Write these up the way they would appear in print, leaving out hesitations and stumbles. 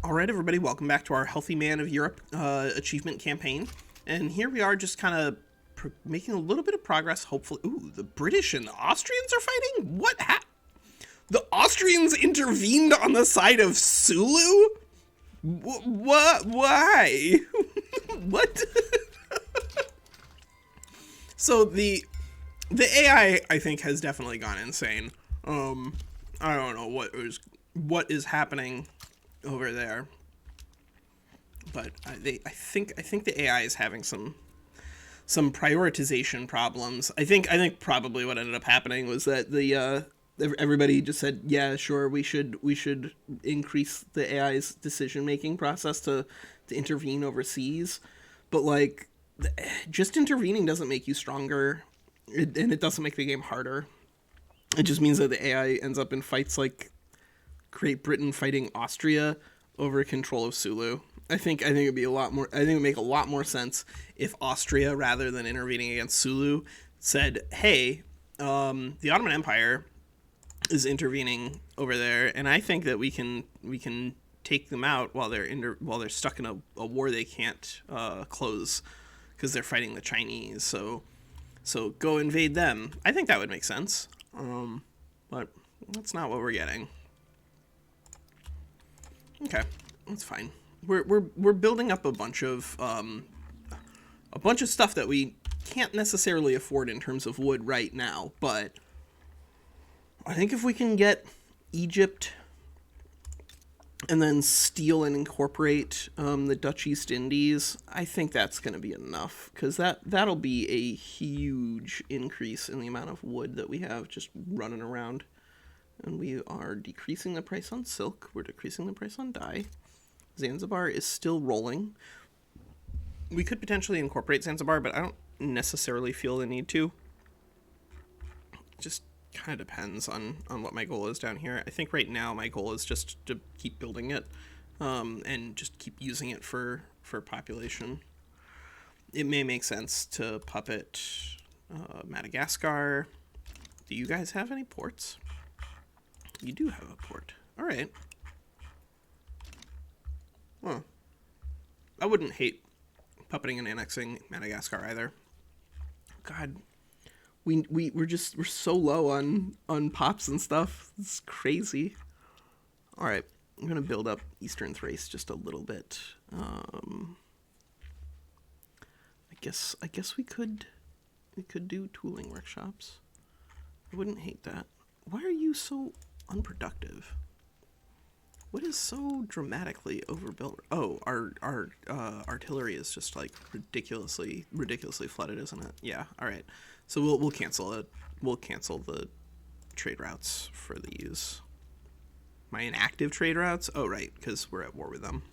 All right, everybody, welcome back to our Healthy Man of Europe achievement campaign. And here we are just kind of making a little bit of progress, hopefully. Ooh, the British and the Austrians are fighting? What The Austrians intervened on the side of Sulu? What? Why? What? So the AI, I think, has definitely gone insane. I don't know what is happening over there, but I think the AI is having some prioritization problems. I think probably what ended up happening was that everybody just said, yeah, sure, we should increase the AI's decision making process to intervene overseas, but like just intervening doesn't make you stronger, and it doesn't make the game harder. It just means that the AI ends up in fights like Great Britain fighting Austria over control of Sulu. I think it'd be a lot more. I think it would make a lot more sense if Austria, rather than intervening against Sulu, said, "Hey, the Ottoman Empire is intervening over there, and I think that we can take them out while they're stuck in a war they can't close because they're fighting the Chinese. So go invade them." I think that would make sense, but that's not what we're getting. Okay, that's fine. We're building up a bunch of stuff that we can't necessarily afford in terms of wood right now, but I think if we can get Egypt and then steal and incorporate the Dutch East Indies, I think that's going to be enough, because that'll be a huge increase in the amount of wood that we have just running around. And we are decreasing the price on silk. We're decreasing the price on dye. Zanzibar is still rolling. We could potentially incorporate Zanzibar, but I don't necessarily feel the need to. It just kind of depends on what my goal is down here. I think right now my goal is just to keep building it and just keep using it for population. It may make sense to puppet Madagascar. Do you guys have any ports? You do have a port. All right. Well, I wouldn't hate puppeting and annexing Madagascar either. God, we're so low on pops and stuff. It's crazy. All right, I'm gonna build up Eastern Thrace just a little bit. I guess we could do tooling workshops. I wouldn't hate that. Why are you so unproductive? What is so dramatically overbuilt? Oh, our artillery is just like ridiculously flooded, isn't it? Yeah. All right. So we'll cancel it. We'll cancel the trade routes for these. My inactive trade routes? Oh, right, because we're at war with them.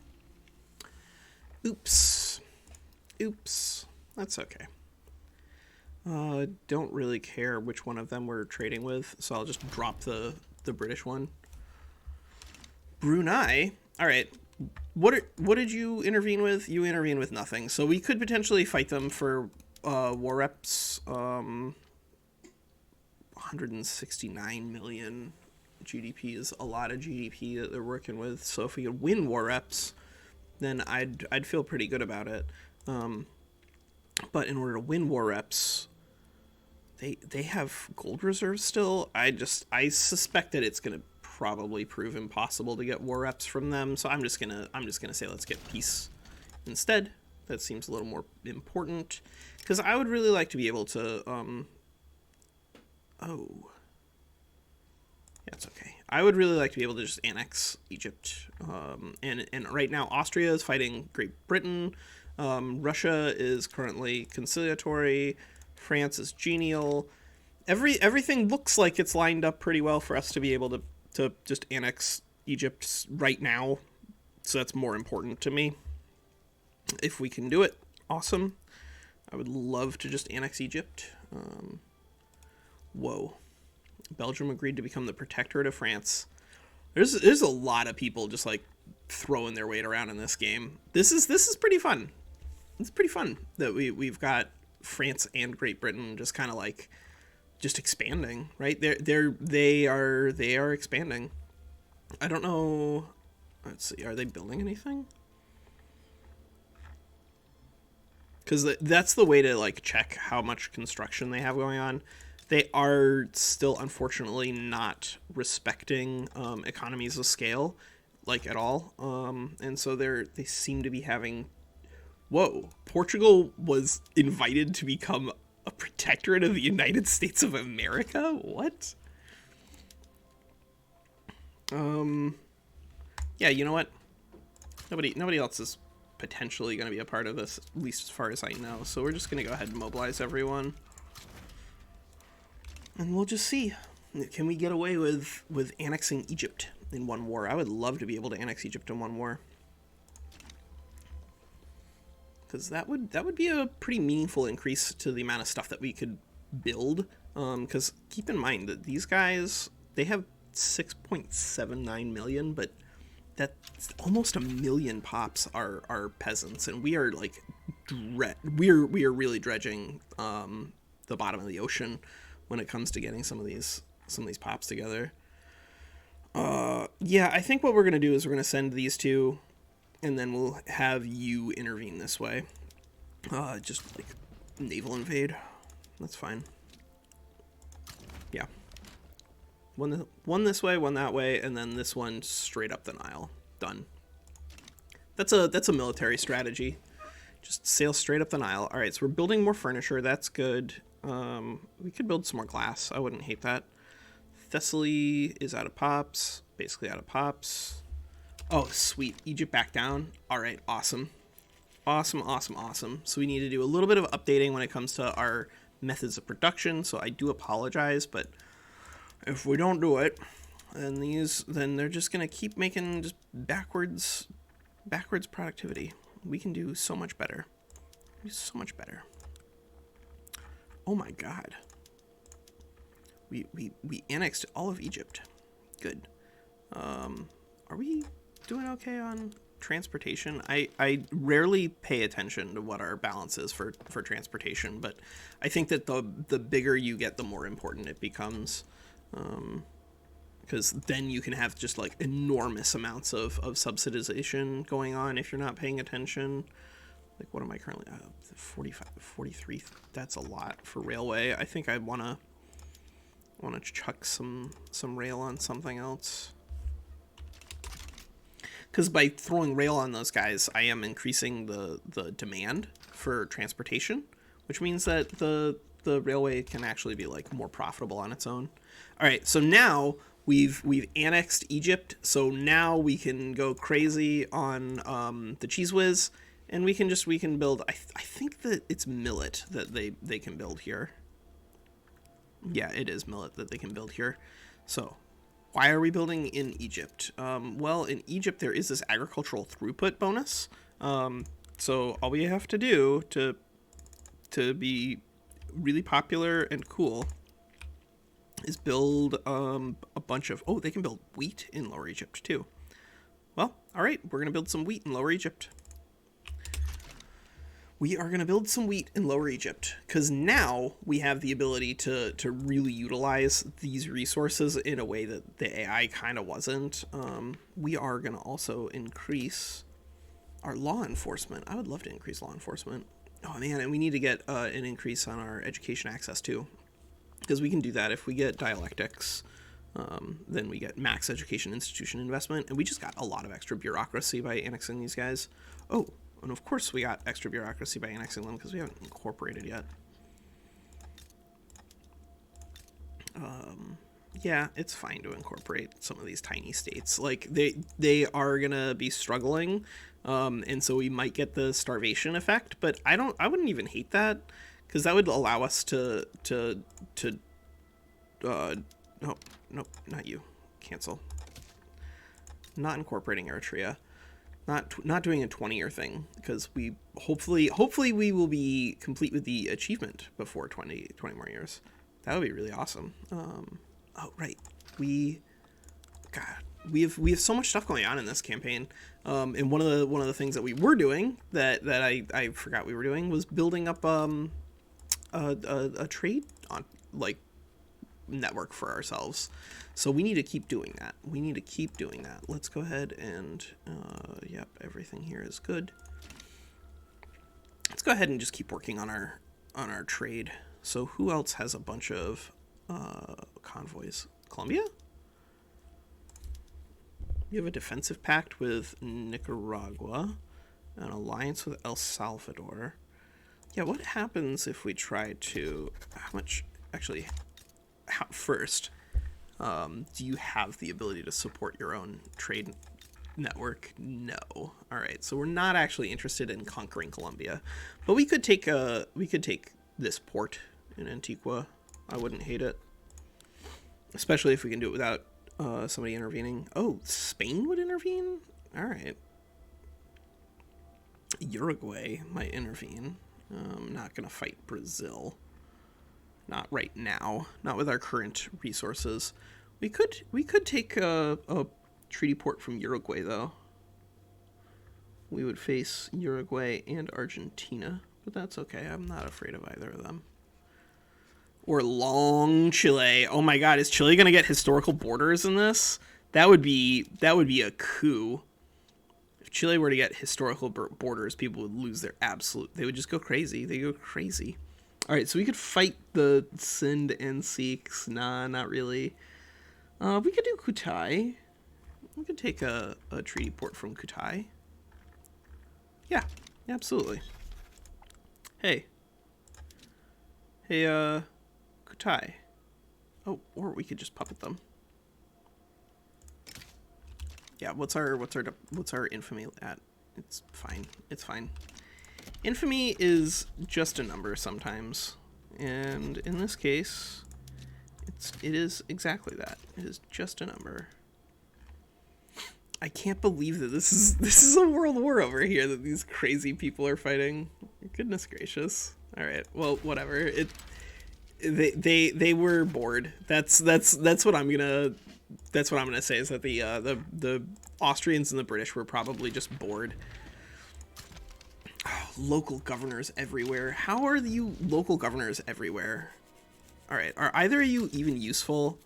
Oops. That's okay. Don't really care which one of them we're trading with, so I'll just drop the British one. Brunei. All right. What did you intervene with? You intervene with nothing. So we could potentially fight them for war reps. 169 million GDP is a lot of GDP that they're working with. So if we could win war reps, then I'd feel pretty good about it. But in order to win war reps, they have gold reserves still. I suspect that it's gonna probably prove impossible to get war reps from them. So I'm just gonna say let's get peace instead. That seems a little more important, because I would really like to be able to that's okay. I would really like to be able to just annex Egypt. And right now Austria is fighting Great Britain. Russia is currently conciliatory. France is genial. Everything looks like it's lined up pretty well for us to be able to just annex Egypt right now. So that's more important to me. If we can do it, awesome. I would love to just annex Egypt. Whoa. Belgium agreed to become the protectorate of France. There's a lot of people just like throwing their weight around in this game. This is pretty fun. It's pretty fun that we've got France and Great Britain just kind of like just expanding, right? They are expanding. I don't know Let's see, are they building anything? Because that's the way to like check how much construction they have going on. They are still unfortunately not respecting economies of scale like at all, and so they seem to be having. Whoa, Portugal was invited to become a protectorate of the United States of America? What? Yeah, you know what? Nobody else is potentially going to be a part of this, at least as far as I know. So we're just going to go ahead and mobilize everyone. And we'll just see. Can we get away with annexing Egypt in one war? I would love to be able to annex Egypt in one war. Because that would be a pretty meaningful increase to the amount of stuff that we could build. Because keep in mind that these guys, they have 6.79 million, but that's almost 1 million pops are peasants, and we are like we are really dredging the bottom of the ocean when it comes to getting some of these pops together. Yeah, I think what we're gonna do is we're gonna send these two, and then we'll have you intervene this way. Just like naval invade. That's fine. Yeah. One this way, one that way, and then this one straight up the Nile. Done. That's a military strategy. Just sail straight up the Nile. All right, so we're building more furniture. That's good. We could build some more glass. I wouldn't hate that. Thessaly is out of pops. Basically out of pops. Oh, sweet. Egypt back down. All right, awesome. Awesome, awesome, awesome. So we need to do a little bit of updating when it comes to our methods of production. So I do apologize, but if we don't do it, then they're just gonna keep making just backwards productivity. We can do so much better. So much better. Oh my God. We annexed all of Egypt. Good. Are we doing okay on transportation? I rarely pay attention to what our balance is for transportation, but I think that the bigger you get, the more important it becomes. Because then you can have just like enormous amounts of subsidization going on if you're not paying attention. Like, what am I currently 45, 43? That's a lot for railway. I think I want to chuck some rail on something else. Because by throwing rail on those guys, I am increasing the demand for transportation, which means that the railway can actually be like more profitable on its own. All right, so now we've annexed Egypt, so now we can go crazy on the Cheese Whiz, and we can build. I think that it's millet that they can build here. Yeah, it is millet that they can build here. So why are we building in Egypt? Well, in Egypt there is this agricultural throughput bonus. So all we have to do to be really popular and cool is build a bunch of... Oh, they can build wheat in Lower Egypt too. Well, all right, we're going to build some wheat in Lower Egypt. We are going to build some wheat in Lower Egypt because now we have the ability to really utilize these resources in a way that the AI kind of wasn't. We are going to also increase our law enforcement. I would love to increase law enforcement. Oh man, and we need to get an increase on our education access too, because we can do that if we get dialectics. Then we get max education institution investment, and we just got a lot of extra bureaucracy by annexing these guys. Oh, and of course we got extra bureaucracy by annexing them because we haven't incorporated yet. Yeah, it's fine to incorporate some of these tiny states. Like they are gonna be struggling, and so we might get the starvation effect. But I wouldn't even hate that, because that would allow us to no, not you, cancel. Not incorporating Eritrea, not doing a 20-year thing, because we hopefully we will be complete with the achievement before 20 more years. That would be really awesome. Oh right, we have so much stuff going on in this campaign. And one of the things that we were doing that I forgot we were doing was building up a trade on like network for ourselves. So we need to keep doing that. We need to keep doing that. Let's go ahead and, yep, everything here is good. Let's go ahead and just keep working on our trade. So who else has a bunch of convoys? Colombia? You have a defensive pact with Nicaragua, an alliance with El Salvador. Yeah, what happens if we try to... How much... Actually, first, do you have the ability to support your own trade network? No. All right, so we're not actually interested in conquering Colombia, but we could take this port in Antigua. I wouldn't hate it, especially if we can do it without somebody intervening. Oh, Spain would intervene? All right. Uruguay might intervene. I'm not going to fight Brazil. Not right now. Not with our current resources. We could take a treaty port from Uruguay, though. We would face Uruguay and Argentina, but that's okay. I'm not afraid of either of them. Or long Chile. Oh my god, is Chile going to get historical borders in this? That would be a coup. If Chile were to get historical borders, people would lose their absolute... They would just go crazy. They go crazy. All right, so we could fight the Sind and Sikhs. Nah, not really. We could do Kutai. We could take a treaty port from Kutai. Yeah, absolutely. Hey, Kutai. Oh, or we could just puppet them. Yeah, what's our infamy at? It's fine. It's fine. Infamy is just a number sometimes, and in this case, it is exactly that. It is just a number. I can't believe that this is a world war over here that these crazy people are fighting. Goodness gracious. All right. Well, whatever. They were bored. That's what I'm gonna say, is that the Austrians and the British were probably just bored. Oh, local governors everywhere. How are you local governors everywhere? All right. Are either of you even useful?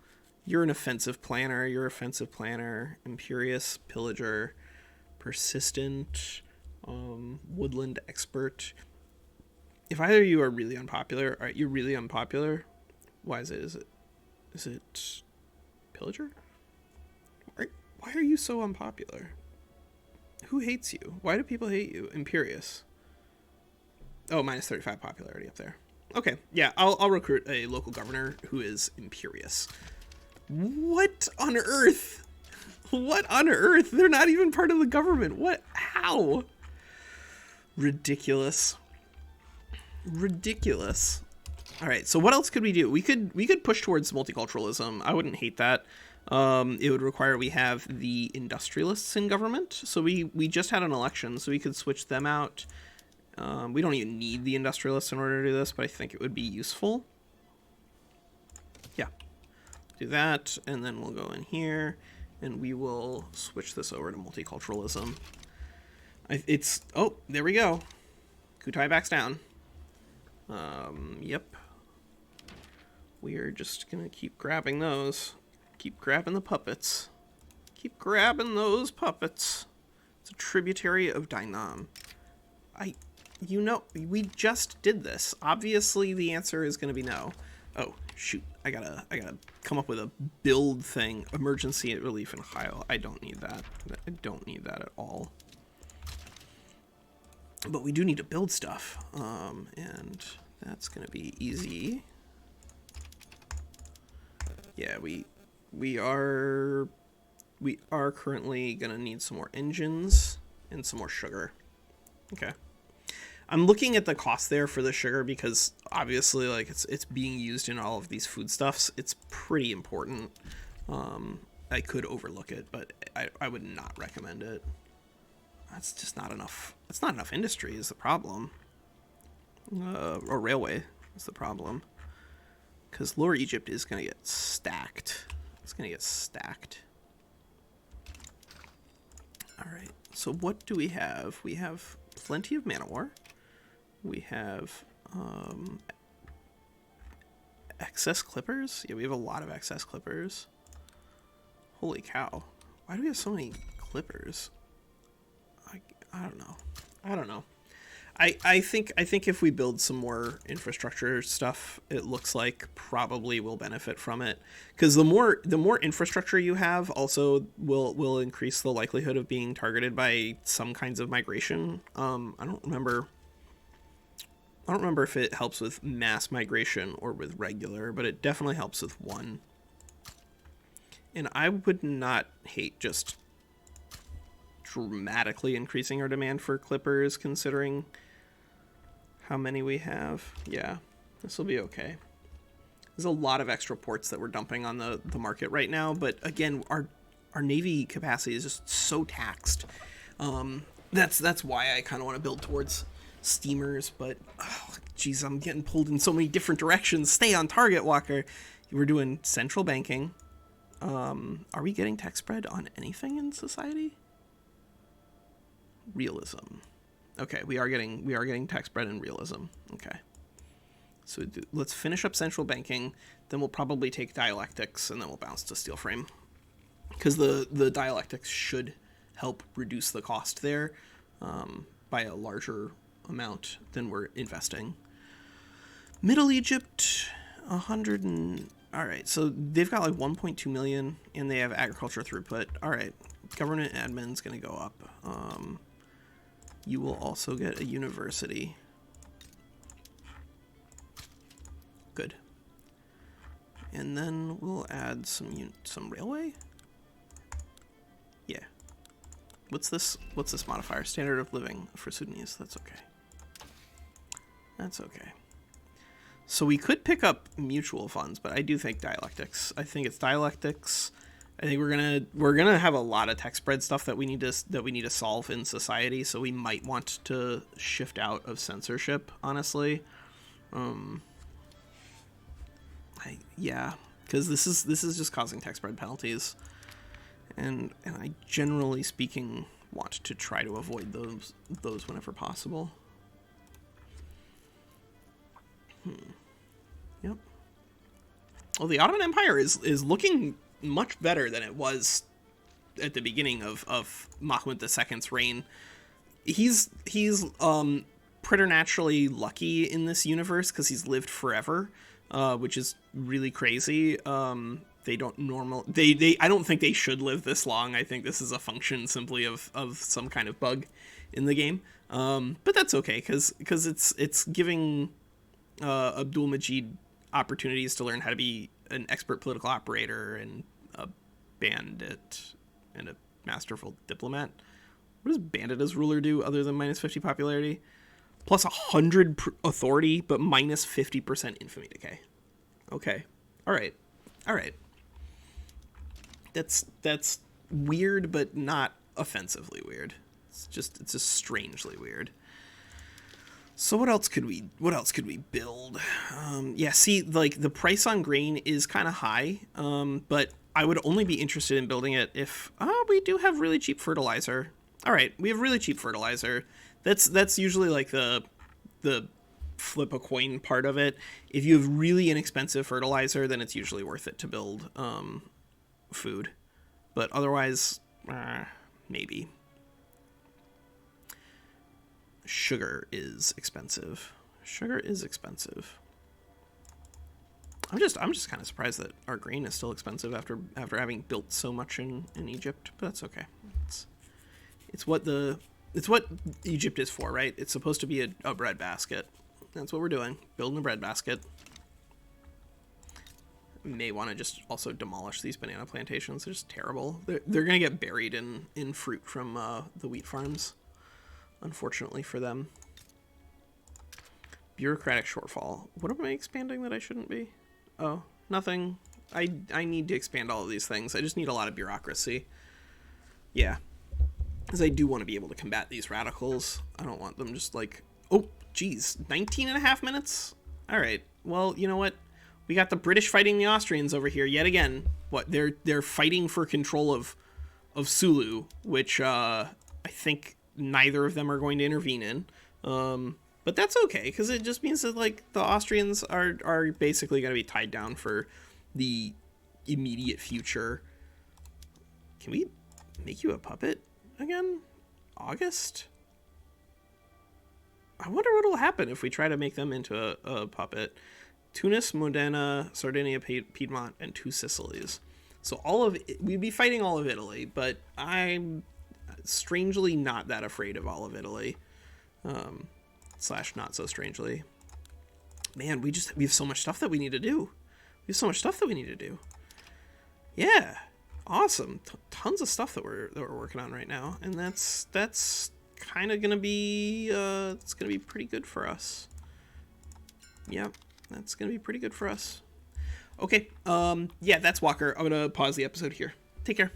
You're an offensive planner. You're offensive planner. Imperious pillager. Persistent. Woodland expert. If either of you are really unpopular, all right, you're really unpopular. Why is it? Is it pillager? Why are you so unpopular? Who hates you? Why do people hate you? Imperious. Oh, minus 35 popularity up there. Okay, yeah, I'll recruit a local governor who is imperious. What on earth? What on earth? They're not even part of the government. What? How? Ridiculous. Ridiculous. All right, so what else could we do? We could push towards multiculturalism. I wouldn't hate that. It would require we have the industrialists in government. So we just had an election, so we could switch them out. We don't even need the industrialists in order to do this, but I think it would be useful. Yeah. Do that, and then we'll go in here, and we will switch this over to multiculturalism. Oh, there we go. Kutai backs down. Yep. We are just gonna keep grabbing those. Keep grabbing the puppets. Keep grabbing those puppets. It's a tributary of Dainam. We just did this. Obviously, the answer is gonna be no. Oh, shoot. I gotta come up with a build thing. Emergency relief in Ohio. I don't need that. I don't need that at all. But we do need to build stuff. And that's gonna be easy. Yeah, we are currently gonna need some more engines and some more sugar. Okay. I'm looking at the cost there for the sugar because obviously, like, it's being used in all of these foodstuffs. It's pretty important. I could overlook it, but I would not recommend it. That's just not enough. That's not enough industry is the problem. Or railway is the problem. Because Lower Egypt is going to get stacked. It's going to get stacked. All right. So what do we have? We have plenty of man of war. We have excess clippers. Yeah, we have a lot of excess clippers. Holy cow. Why do we have so many clippers? I don't know. I don't know. I think if we build some more infrastructure stuff, it looks like probably we'll benefit from it, because the more infrastructure you have also will increase the likelihood of being targeted by some kinds of migration. I don't remember if it helps with mass migration or with regular, but it definitely helps with one. And I would not hate just dramatically increasing our demand for clippers, considering how many we have. Yeah, this will be okay. There's a lot of extra ports that we're dumping on the market right now, but again, our Navy capacity is just so taxed. That's why I kind of want to build towards steamers, but geez, I'm getting pulled in so many different directions. Stay on target, Walker. We're doing central banking. Are we getting tech spread on anything in society? Realism. Okay, we are getting tech spread in realism. Okay. So let's finish up central banking, then we'll probably take dialectics, and then we'll bounce to steel frame. Because the dialectics should help reduce the cost there by a larger amount than we're investing. Middle Egypt, 100 and... Alright, so they've got like 1.2 million, and they have agriculture throughput. Alright, government admin's going to go up. You will also get a university. Good. And then we'll add some railway? Yeah. What's this modifier? Standard of living for Sudanese. That's okay. That's okay. So we could pick up mutual funds, but I do think dialectics. I think it's dialectics. I think we're gonna have a lot of tech spread stuff that we need to solve in society. So we might want to shift out of censorship, honestly. Yeah, because this is just causing tech spread penalties, and I generally speaking want to try to avoid those whenever possible. Yep. Well, the Ottoman Empire is looking much better than it was at the beginning of Mahmud II's reign. He's preternaturally lucky in this universe because he's lived forever, which is really crazy. They don't I don't think they should live this long. I think this is a function simply of some kind of bug in the game. But that's okay because it's giving Abdul Majid opportunities to learn how to be an expert political operator and a bandit and a masterful diplomat. What does bandit as ruler do other than minus 50 popularity? Plus 100 authority, but minus 50% infamy decay. Okay. All right. That's weird, but not offensively weird. It's just strangely weird. So what else could we build? Yeah, see, like the price on grain is kind of high, but I would only be interested in building it if we do have really cheap fertilizer. All right, we have really cheap fertilizer. That's usually like the flip a coin part of it. If you have really inexpensive fertilizer, then it's usually worth it to build food. But otherwise, maybe. Sugar is expensive. I'm just kind of surprised that our grain is still expensive after having built so much in Egypt, but that's okay. It's what Egypt is for, right? It's supposed to be a bread basket. That's what we're doing. Building a bread basket. May want to just also demolish these banana plantations. They're just terrible. They're gonna get buried in fruit from the wheat farms. Unfortunately for them. Bureaucratic shortfall. What am I expanding that I shouldn't be? Oh, nothing. I need to expand all of these things. I just need a lot of bureaucracy. Yeah. Because I do want to be able to combat these radicals. I don't want them just like... Oh, geez. 19 and a half minutes? Alright. Well, you know what? We got the British fighting the Austrians over here yet again. What? They're fighting for control of Sulu, which I think... neither of them are going to intervene in, but that's okay because it just means that like the Austrians are basically going to be tied down for the immediate future. Can we make you a puppet again? August? I wonder what will happen if we try to make them into a puppet. Tunis, Modena, Sardinia, Piedmont, and 2 Sicilies. So we'd be fighting all of Italy, but I'm strangely not that afraid of all of Italy. Slash not so strangely. Man, we have so much stuff that we need to do. We have so much stuff that we need to do. Yeah. Awesome. Tons of stuff that we're working on right now. And that's kind of going to be, it's going to be pretty good for us. Yep. That's going to be pretty good for us. Okay. Yeah, that's Walker. I'm going to pause the episode here. Take care.